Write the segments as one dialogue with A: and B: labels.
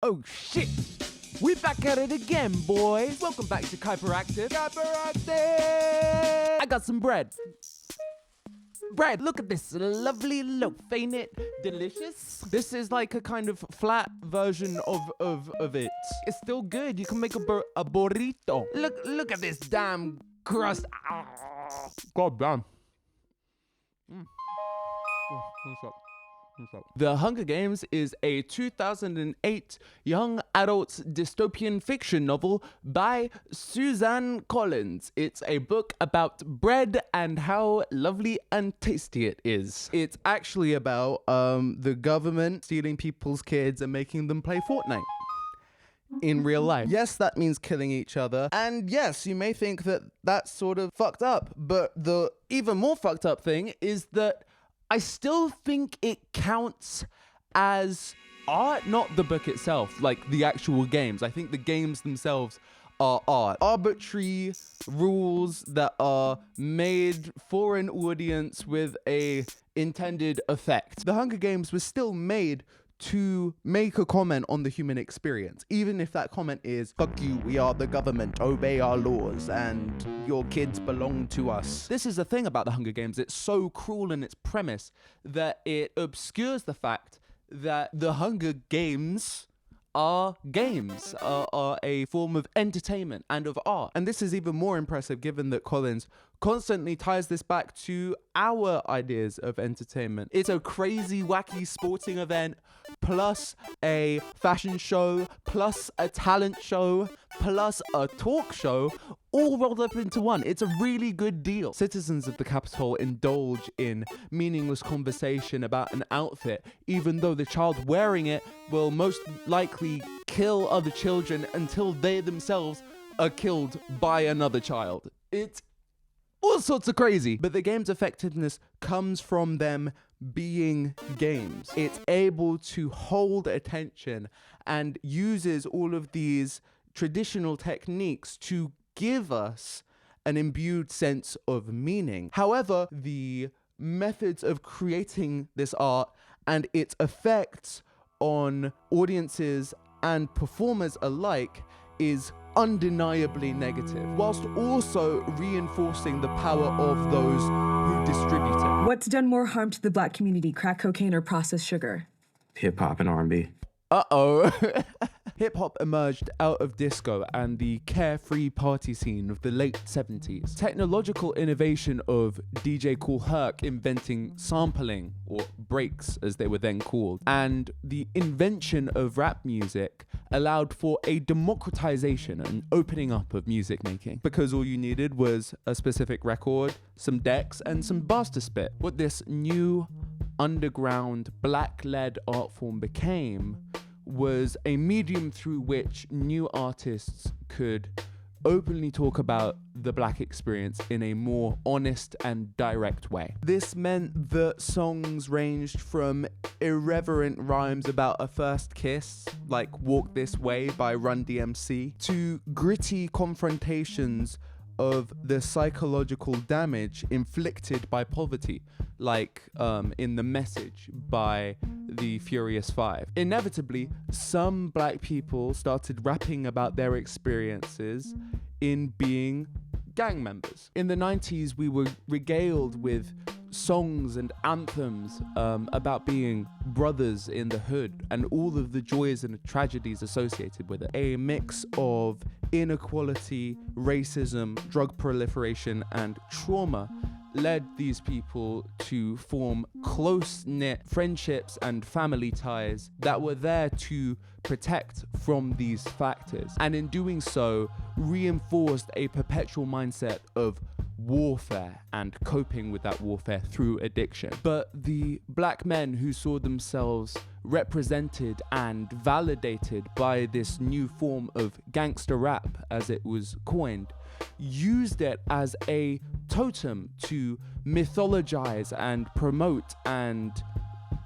A: Oh shit! We're back at it again, boys. Welcome back to Hyperactive. I got some bread. Bread, look at this lovely loaf, ain't it delicious? This is like a kind of flat version of it. It's still good. You can make a burrito. Look at this damn crust. God damn. What's up? The Hunger Games is a 2008 young adult dystopian fiction novel by Suzanne Collins. It's a book about bread and how lovely and tasty it is. It's actually about the government stealing people's kids and making them play Fortnite in real life. Yes, that means killing each other. And yes, you may think that that's sort of fucked up. But the even more fucked up thing is that I still think it counts as art, not the book itself, like the actual games. I think the games themselves are art. Arbitrary rules that are made for an audience with a intended effect. The Hunger Games was still made to make a comment on the human experience, even if that comment is, fuck you, we are the government, obey our laws, and your kids belong to us. This is the thing about the Hunger Games. It's so cruel in its premise that it obscures the fact that the Hunger Games are a form of entertainment and of art. And this is even more impressive given that Collins constantly ties this back to our ideas of entertainment. It's a crazy, wacky sporting event, plus a fashion show, plus a talent show, plus a talk show, all rolled up into one. It's a really good deal. Citizens of the Capitol indulge in meaningless conversation about an outfit, even though the child wearing it will most likely kill other children until they themselves are killed by another child. It's all sorts of crazy. But the game's effectiveness comes from them being games. It's able to hold attention and uses all of these traditional techniques to give us an imbued sense of meaning. However, the methods of creating this art and its effects on audiences and performers alike is undeniably negative, whilst also reinforcing the power of those who distribute it.
B: What's done more harm to the black community, crack cocaine or processed sugar?
C: Hip-hop and R&B.
A: Uh-oh. Hip-hop emerged out of disco and the carefree party scene of the late 70s. Technological innovation of DJ Kool Herc inventing sampling, or breaks as they were then called, and the invention of rap music allowed for a democratization and opening up of music making, because all you needed was a specific record, some decks, and some bars to spit. What this new underground black-led art form became was a medium through which new artists could openly talk about the black experience in a more honest and direct way. This meant that songs ranged from irreverent rhymes about a first kiss, like Walk This Way by Run DMC, to gritty confrontations of the psychological damage inflicted by poverty, like in The Message by the Furious Five. Inevitably, some black people started rapping about their experiences in being gang members. In the 90s, we were regaled with songs and anthems about being brothers in the hood and all of the joys and the tragedies associated with it. A mix of inequality, racism, drug proliferation, and trauma led these people to form close-knit friendships and family ties that were there to protect from these factors, and in doing so reinforced a perpetual mindset of warfare and coping with that warfare through addiction. But the black men who saw themselves represented and validated by this new form of gangster rap, as it was coined, used it as a totem to mythologize and promote and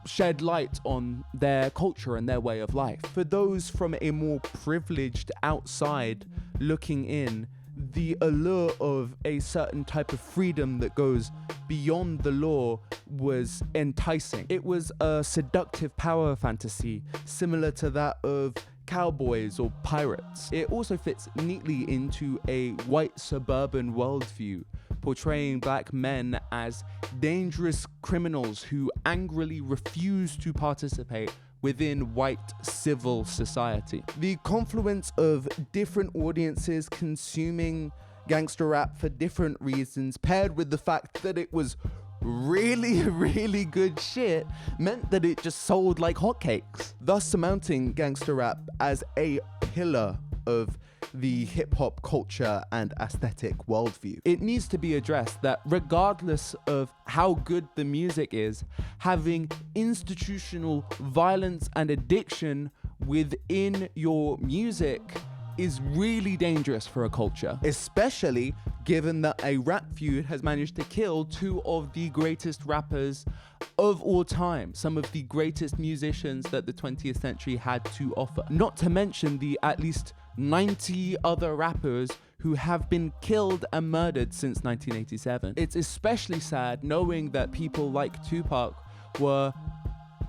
A: shed light on their culture and their way of life. For those from a more privileged outside looking in, the allure of a certain type of freedom that goes beyond the law was enticing. It was a seductive power fantasy similar to that of cowboys or pirates. It also fits neatly into a white suburban worldview, portraying black men as dangerous criminals who angrily refuse to participate within white civil society. The confluence of different audiences consuming gangster rap for different reasons, paired with the fact that it was really good shit, meant that it just sold like hotcakes, thus surmounting gangster rap as a pillar of the hip-hop culture and aesthetic worldview. It needs to be addressed that regardless of how good the music is, having institutional violence and addiction within your music is really dangerous for a culture, especially given that a rap feud has managed to kill two of the greatest rappers of all time, some of the greatest musicians that the 20th century had to offer. Not to mention the at least 90 other rappers who have been killed and murdered since 1987. It's especially sad knowing that people like Tupac were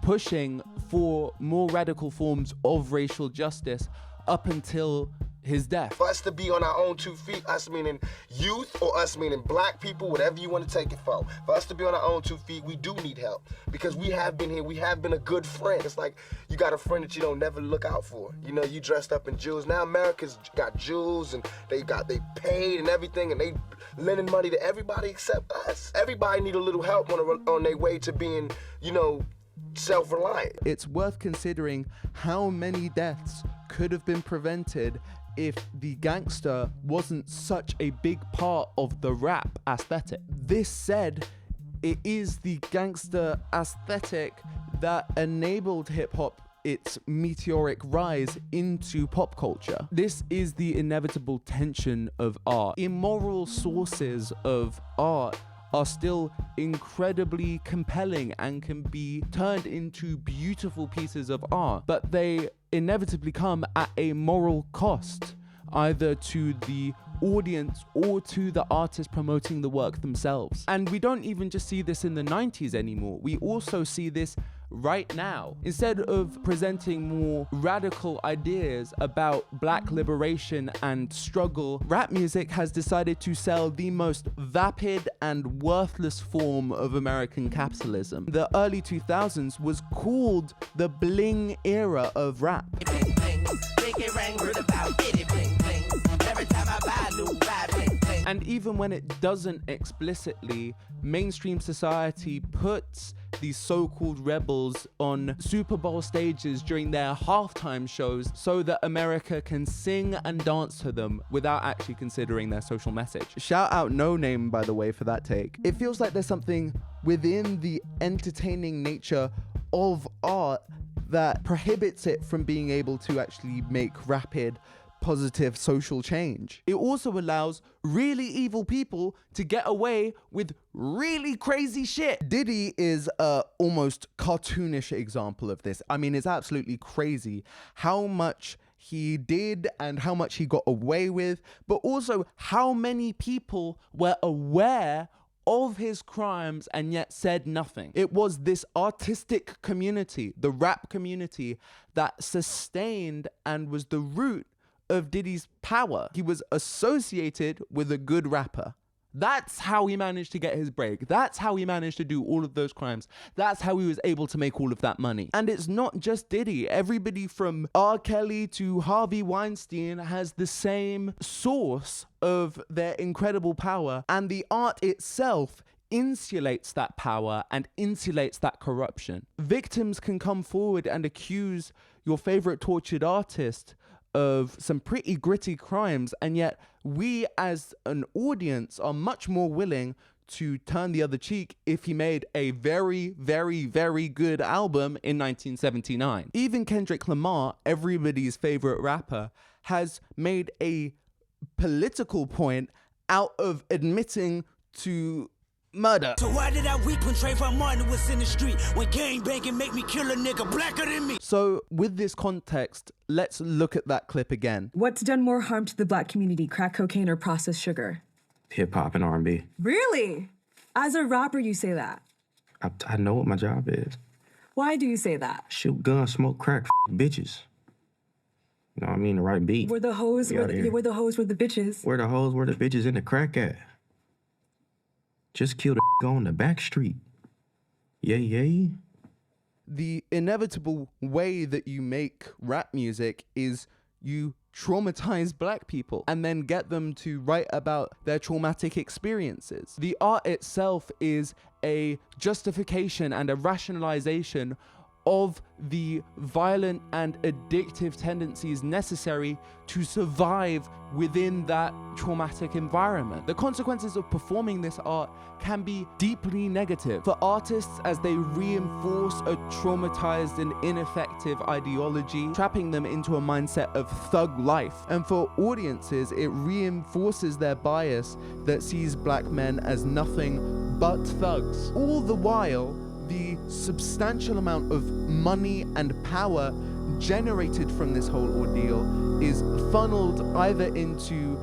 A: pushing for more radical forms of racial justice up until his death.
D: For us to be on our own 2 feet, us meaning youth or us meaning black people, whatever you want to take it for us to be on our own 2 feet, we do need help because we have been here, we have been a good friend. It's like you got a friend that you don't never look out for. You know, you dressed up in jewels. Now America's got jewels and they paid and everything and they lending money to everybody except us. Everybody need a little help on their way to being, you know, self-reliant.
A: It's worth considering how many deaths could have been prevented if the gangster wasn't such a big part of the rap aesthetic. This said, it is the gangster aesthetic that enabled hip-hop its meteoric rise into pop culture. This is the inevitable tension of art. Immoral sources of art are still incredibly compelling and can be turned into beautiful pieces of art, but they inevitably come at a moral cost, either to the audience or to the artist promoting the work themselves. And we don't even just see this in the 90s anymore. We also see this right now. Instead of presenting more radical ideas about black liberation and struggle, rap music has decided to sell the most vapid and worthless form of American capitalism. The early 2000s was called the bling era of rap. And even when it doesn't explicitly, mainstream society puts these so-called rebels on Super Bowl stages during their halftime shows so that America can sing and dance to them without actually considering their social message. Shout out No Name, by the way, for that take. It feels like there's something within the entertaining nature of art that prohibits it from being able to actually make rapid, positive social change. It also allows really evil people to get away with really crazy shit. Diddy is a almost cartoonish example of this. I mean, it's absolutely crazy how much he did and how much he got away with, but also how many people were aware of his crimes and yet said nothing. It was this artistic community, the rap community, that sustained and was the root of Diddy's power. He was associated with a good rapper. That's how he managed to get his break. That's how he managed to do all of those crimes. That's how he was able to make all of that money. And it's not just Diddy. Everybody from R. Kelly to Harvey Weinstein has the same source of their incredible power, and the art itself insulates that power and insulates that corruption. Victims can come forward and accuse your favorite tortured artist of some pretty gritty crimes, and yet we as an audience are much more willing to turn the other cheek if he made a very good album in 1979. Even Kendrick Lamar, everybody's favorite rapper, has made a political point out of admitting to murder.
E: So why did I weep when Trayvon Martin was in the street? When gang banging make me kill a nigga blacker than me?
A: So with this context, let's look at that clip again.
B: What's done more harm to the black community, crack cocaine or processed sugar?
C: Hip-hop and R&B.
B: Really? As a rapper, you say that?
C: I know what my job is.
B: Why do you say that?
C: Shoot guns, smoke crack, bitches. I mean the right beat.
B: Where the hoes,
C: We
B: where
C: out
B: the,
C: here.
B: yeah, where the hoes, where the bitches.
C: Where the hoes, where the bitches, and the crack at? Just kill the on the back street. Yay, yay.
A: The inevitable way that you make rap music is you traumatize black people and then get them to write about their traumatic experiences. The art itself is a justification and a rationalization of the violent and addictive tendencies necessary to survive within that traumatic environment. The consequences of performing this art can be deeply negative for artists as they reinforce a traumatized and ineffective ideology, trapping them into a mindset of thug life. And for audiences, it reinforces their bias that sees black men as nothing but thugs. All the while, the substantial amount of money and power generated from this whole ordeal is funneled either into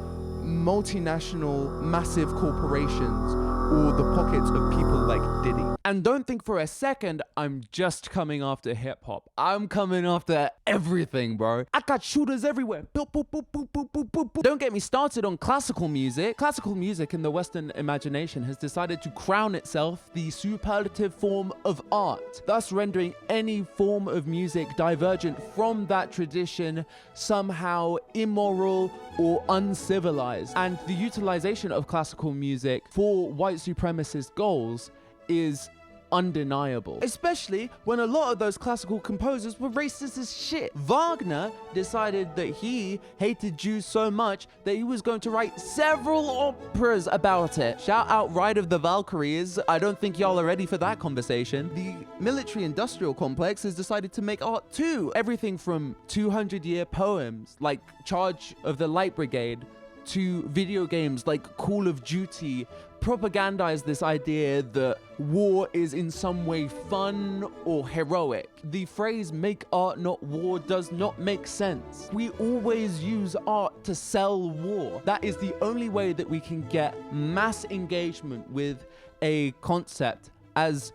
A: multinational massive corporations or the pockets of people like Diddy. And don't think for a second I'm just coming after hip hop. I'm coming after everything, bro. I got shooters everywhere. Boop, boop, boop, boop, boop, boop, boop, boop. Don't get me started on classical music. Classical music in the Western imagination has decided to crown itself the superlative form of art, thus rendering any form of music divergent from that tradition somehow immoral or uncivilized. And the utilization of classical music for white supremacist goals is undeniable, especially when a lot of those classical composers were racist as shit. Wagner decided that he hated Jews so much that he was going to write several operas about it. Shout out Ride of the Valkyries. I don't think y'all are ready for that conversation. The military-industrial complex has decided to make art too. Everything from 200-year poems like Charge of the Light Brigade to video games like Call of Duty propagandize this idea that war is in some way fun or heroic. The phrase "make art not war" does not make sense. We always use art to sell war. That is the only way that we can get mass engagement with a concept as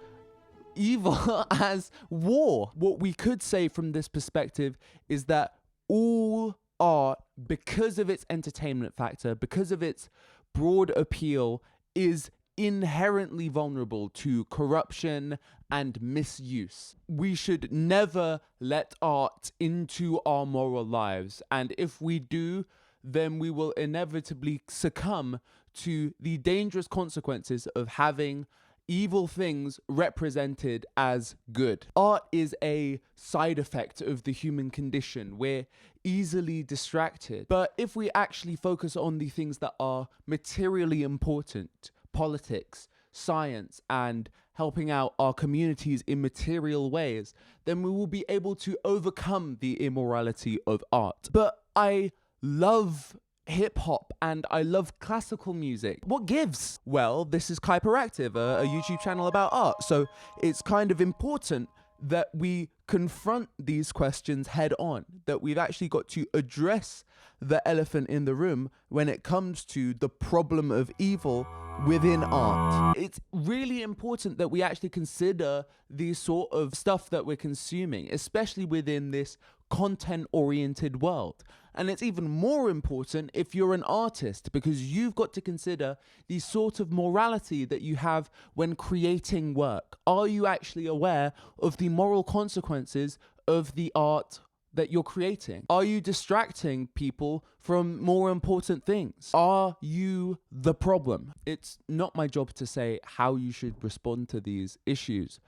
A: evil as war. What we could say from this perspective is that all art, because of its entertainment factor, because of its broad appeal, is inherently vulnerable to corruption and misuse. We should never let art into our moral lives, and if we do, then we will inevitably succumb to the dangerous consequences of having evil things represented as good. Art is a side effect of the human condition. We're easily distracted. But if we actually focus on the things that are materially important, politics, science, and helping out our communities in material ways, then we will be able to overcome the immorality of art. But I love hip hop and I love classical music. What gives? Well, this is Hyperactive, a YouTube channel about art. So it's kind of important that we confront these questions head on, that we've actually got to address the elephant in the room when it comes to the problem of evil within art. It's really important that we actually consider the sort of stuff that we're consuming, especially within this content-oriented world. And it's even more important if you're an artist, because you've got to consider the sort of morality that you have when creating work. Are you actually aware of the moral consequences of the art that you're creating? Are you distracting people from more important things? Are you the problem? It's not my job to say how you should respond to these issues,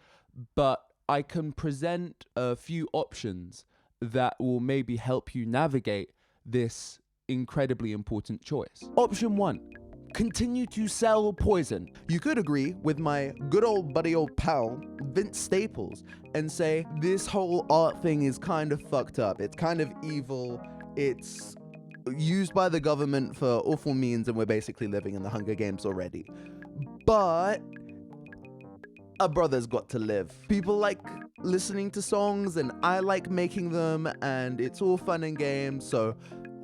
A: but I can present a few options that will maybe help you navigate this incredibly important choice. Option 1. Continue to sell poison. You could agree with my good old buddy old pal, Vince Staples, and say this whole art thing is kind of fucked up. It's kind of evil. It's used by the government for awful means, and we're basically living in the Hunger Games already. But a brother's got to live. People like listening to songs, and I like making them, and it's all fun and games, so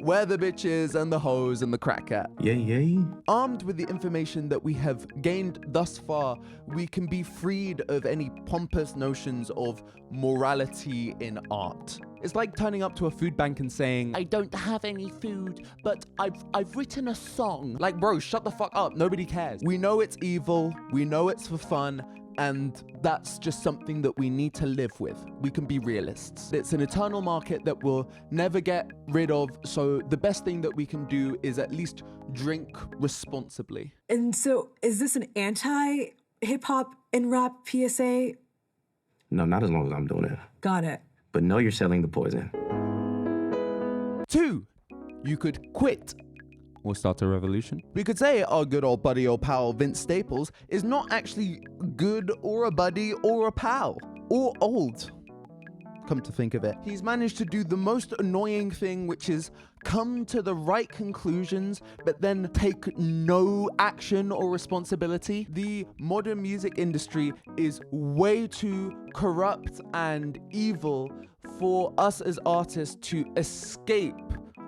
A: Where the bitches and the hoes and the crack at.
C: Yay, yay.
A: Armed with the information that we have gained thus far, we can be freed of any pompous notions of morality in art. It's like turning up to a food bank and saying, I don't have any food, but I've written a song. Like, bro, shut the fuck up. Nobody cares. We know it's evil. We know it's for fun. And that's just something that we need to live with. We can be realists. It's an eternal market that we'll never get rid of. So the best thing that we can do is at least drink responsibly.
B: And so, is this an anti-hip-hop and rap PSA?
C: No, not as long as I'm doing it.
B: Got it.
C: But know you're selling the poison.
A: 2, you could quit or start a revolution. We could say our good old buddy or pal Vince Staples is not actually good or a buddy or a pal or old. Come to think of it, he's managed to do the most annoying thing, which is come to the right conclusions, but then take no action or responsibility. The modern music industry is way too corrupt and evil for us as artists to escape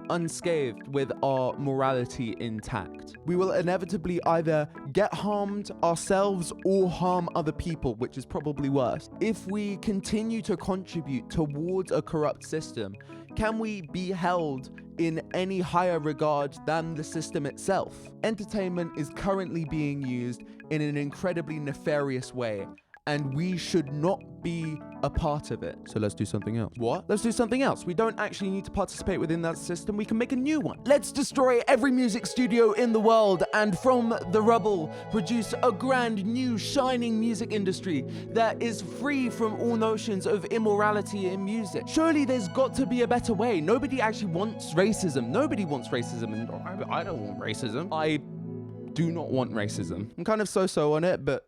A: unscathed with our morality intact. We will inevitably either get harmed ourselves or harm other people, which is probably worse. If we continue to contribute towards a corrupt system, can we be held in any higher regard than the system itself? Entertainment is currently being used in an incredibly nefarious way, and we should not be a part of it. So let's do something else. What? Let's do something else. We don't actually need to participate within that system. We can make a new one. Let's destroy every music studio in the world and from the rubble produce a grand new shining music industry that is free from all notions of immorality in music. Surely there's got to be a better way. Nobody actually wants racism. Nobody wants racism, and I don't want racism. I do not want racism. I'm kind of so-so on it, but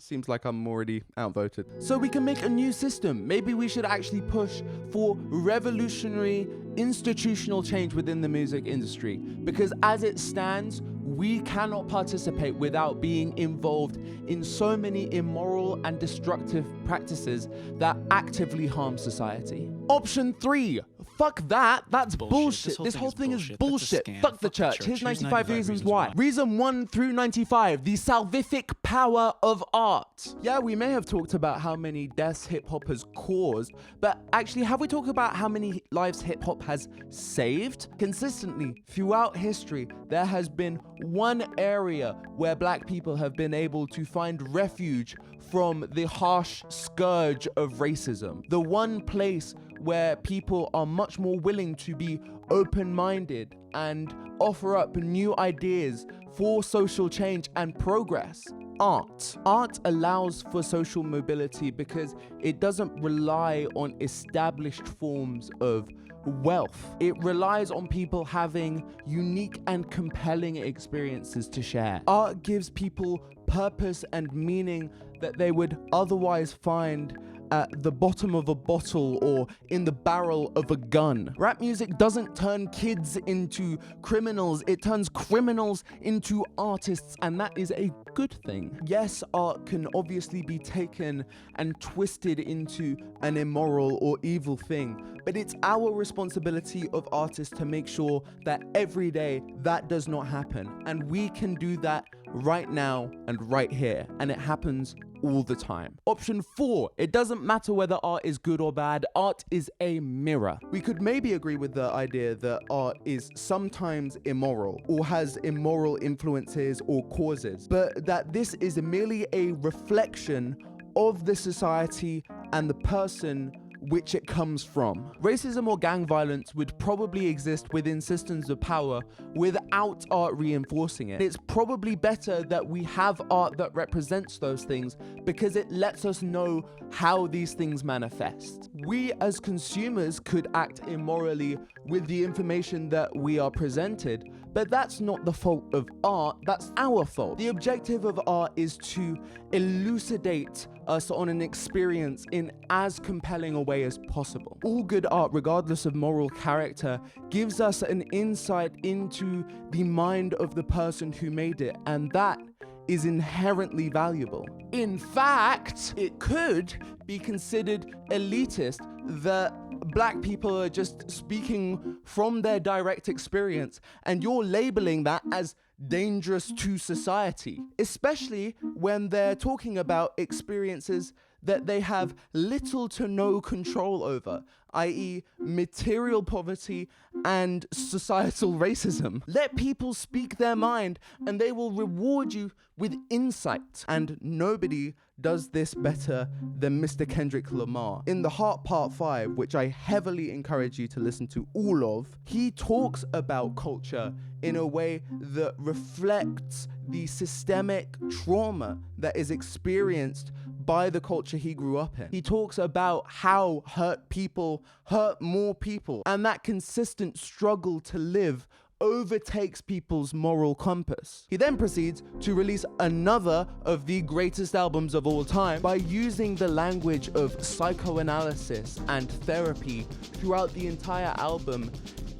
A: seems like I'm already outvoted. So we can make a new system. Maybe we should actually push for revolutionary institutional change within the music industry, because as it stands, we cannot participate without being involved in so many immoral and destructive practices that actively harm society. Option 3. Fuck that. That's bullshit. This whole thing is bullshit. Fuck the church. Here's 95 reasons why. Reason 1 through 95. The salvific power of art. Yeah, we may have talked about how many deaths hip-hop has caused, but actually, have we talked about how many lives hip-hop has saved? Consistently, throughout history, there has been one area where black people have been able to find refuge from the harsh scourge of racism. The one place where people are much more willing to be open-minded and offer up new ideas for social change and progress. Art. Art allows for social mobility because it doesn't rely on established forms of wealth. It relies on people having unique and compelling experiences to share. Art gives people purpose and meaning that they would otherwise find at the bottom of a bottle or in the barrel of a gun. Rap music doesn't turn kids into criminals, it turns criminals into artists, and that is a good thing. Yes, art can obviously be taken and twisted into an immoral or evil thing, but it's our responsibility of artists to make sure that every day that does not happen, and we can do that right now and right here, and it happens all the time. Option 4, it doesn't matter whether art is good or bad, art is a mirror. We could maybe agree with the idea that art is sometimes immoral or has immoral influences or causes, but that this is merely a reflection of the society and the person which it comes from. Racism or gang violence would probably exist within systems of power without art reinforcing it. It's probably better that we have art that represents those things because it lets us know how these things manifest. We as consumers could act immorally with the information that we are presented, but that's not the fault of art, that's our fault. The objective of art is to elucidate us on an experience in as compelling a way as possible. All good art, regardless of moral character, gives us an insight into the mind of the person who made it, and that is inherently valuable. In fact, it could be considered elitist that black people are just speaking from their direct experience, and you're labeling that as dangerous to society, especially when they're talking about experiences that they have little to no control over, i.e. material poverty and societal racism. Let people speak their mind and they will reward you with insight. And nobody does this better than Mr. Kendrick Lamar. In The Heart Part 5, which I heavily encourage you to listen to all of, he talks about culture in a way that reflects the systemic trauma that is experienced by the culture he grew up in. He talks about how hurt people hurt more people, and that consistent struggle to live overtakes people's moral compass. He then proceeds to release another of the greatest albums of all time by using the language of psychoanalysis and therapy throughout the entire album.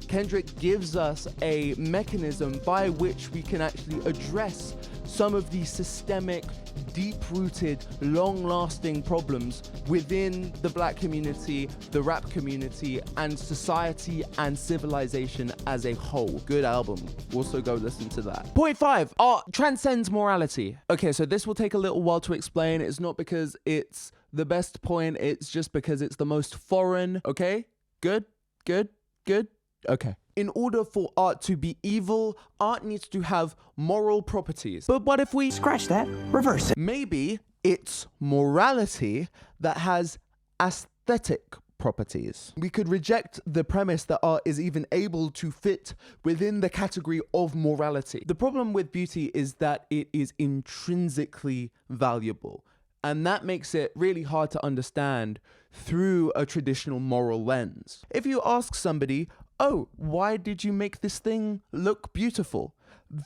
A: Kendrick gives us a mechanism by which we can actually address some of the systemic, deep-rooted, long-lasting problems within the black community, the rap community, and society and civilization as a whole. Good album. Also go listen to that. Point 5, art transcends morality. Okay, so this will take a little while to explain. It's not because it's the best point, it's just because it's the most foreign. Okay? Good? Okay. In order for art to be evil, art needs to have moral properties. But what if we
F: scratch that, reverse it?
A: Maybe it's morality that has aesthetic properties. We could reject the premise that art is even able to fit within the category of morality. The problem with beauty is that it is intrinsically valuable. And that makes it really hard to understand through a traditional moral lens. If you ask somebody, oh, why did you make this thing look beautiful?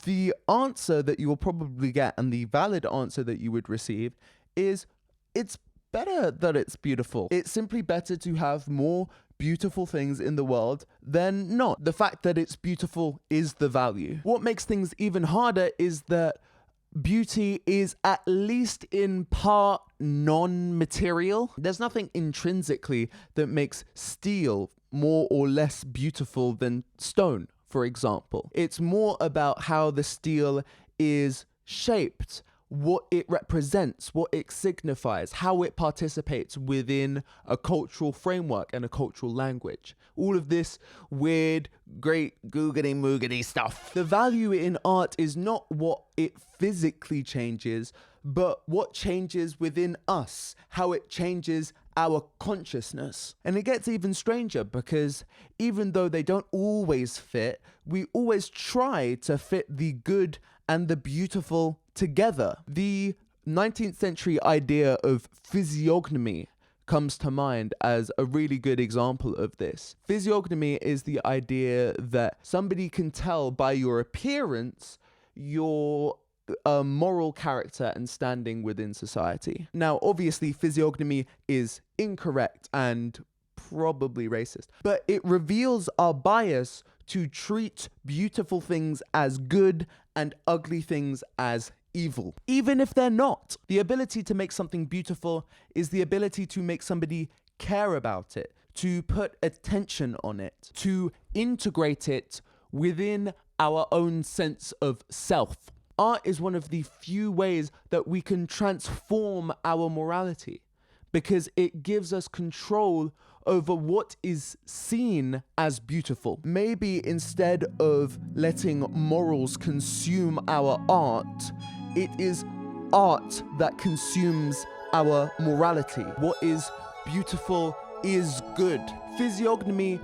A: The answer that you will probably get, and the valid answer that you would receive, is it's better that it's beautiful. It's simply better to have more beautiful things in the world than not. The fact that it's beautiful is the value. What makes things even harder is that beauty is at least in part non-material. There's nothing intrinsically that makes steel more or less beautiful than stone, for example. It's more about how the steel is shaped, what it represents, what it signifies, how it participates within a cultural framework and a cultural language. All of this weird, great, googity moogity stuff. The value in art is not what it physically changes, but what changes within us, how it changes our consciousness. And it gets even stranger because even though they don't always fit, we always try to fit the good and the beautiful together. The 19th century idea of physiognomy comes to mind as a really good example of this. Physiognomy is the idea that somebody can tell by your appearance your moral character and standing within society. Now, obviously, physiognomy is incorrect and probably racist, but it reveals our bias to treat beautiful things as good and ugly things as evil, even if they're not. The ability to make something beautiful is the ability to make somebody care about it, to put attention on it, to integrate it within our own sense of self. Art is one of the few ways that we can transform our morality because it gives us control over what is seen as beautiful. Maybe instead of letting morals consume our art, it is art that consumes our morality. What is beautiful is good. Physiognomy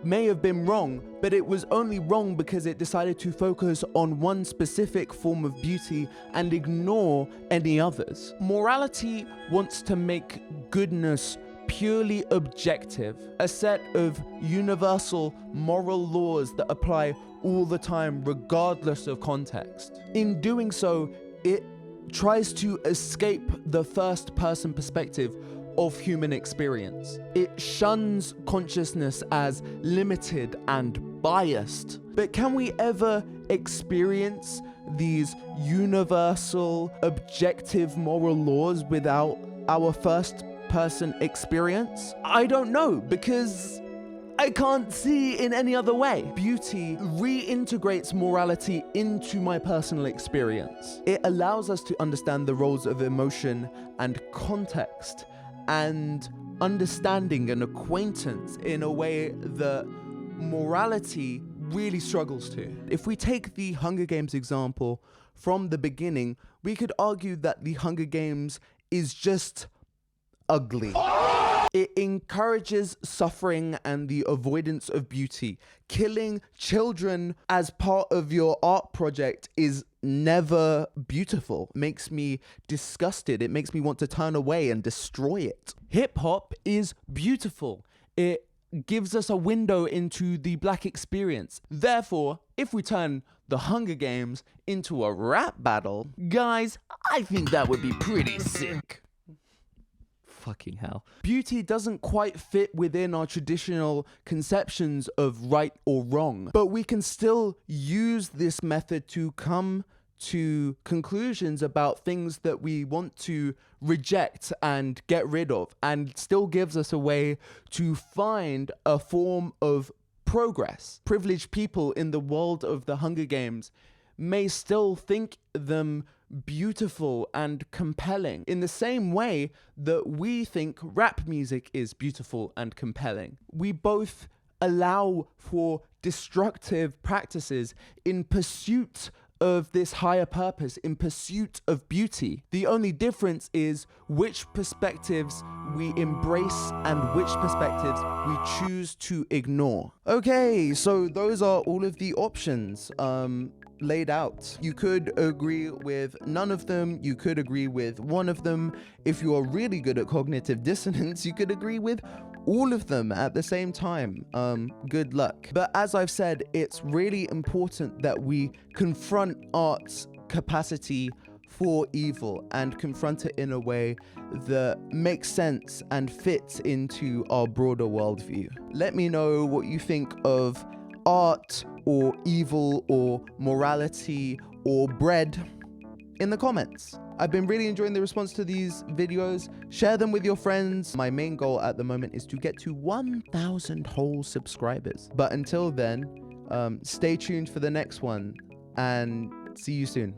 A: may have been wrong, but it was only wrong because it decided to focus on one specific form of beauty and ignore any others. Morality wants to make goodness purely objective, a set of universal moral laws that apply all the time regardless of context. In doing so, it tries to escape the first-person perspective of human experience. It shuns consciousness as limited and biased. But can we ever experience these universal, objective moral laws without our first person experience? I don't know, because I can't see in any other way. Beauty reintegrates morality into my personal experience. It allows us to understand the roles of emotion and context and understanding and acquaintance in a way that morality really struggles to. If we take the Hunger Games example from the beginning, we could argue that the Hunger Games is just ugly. It encourages suffering and the avoidance of beauty. Killing children as part of your art project is never beautiful. It makes me disgusted. It makes me want to turn away and destroy it. Hip hop is beautiful. It gives us a window into the Black experience. Therefore, if we turn the Hunger Games into a rap battle, guys, I think that would be pretty sick. Fucking hell. Beauty doesn't quite fit within our traditional conceptions of right or wrong, but we can still use this method to come to conclusions about things that we want to reject and get rid of, and still gives us a way to find a form of progress. Privileged people in the world of the Hunger Games may still think them beautiful and compelling in the same way that we think rap music is beautiful and compelling. We both allow for destructive practices in pursuit of this higher purpose, in pursuit of beauty. The only difference is which perspectives we embrace and which perspectives we choose to ignore. Okay, so those are all of the options laid out. You could agree with none of them. You could agree with one of them. If you are really good at cognitive dissonance, you could agree with all of them at the same time. Good luck. But as I've said, it's really important that we confront art's capacity for evil and confront it in a way that makes sense and fits into our broader worldview. Let me know what you think of art or evil or morality or bread in the comments. I've been really enjoying the response to these videos. Share them with your friends. My main goal at the moment is to get to 1,000 whole subscribers. But until then, stay tuned for the next one and see you soon.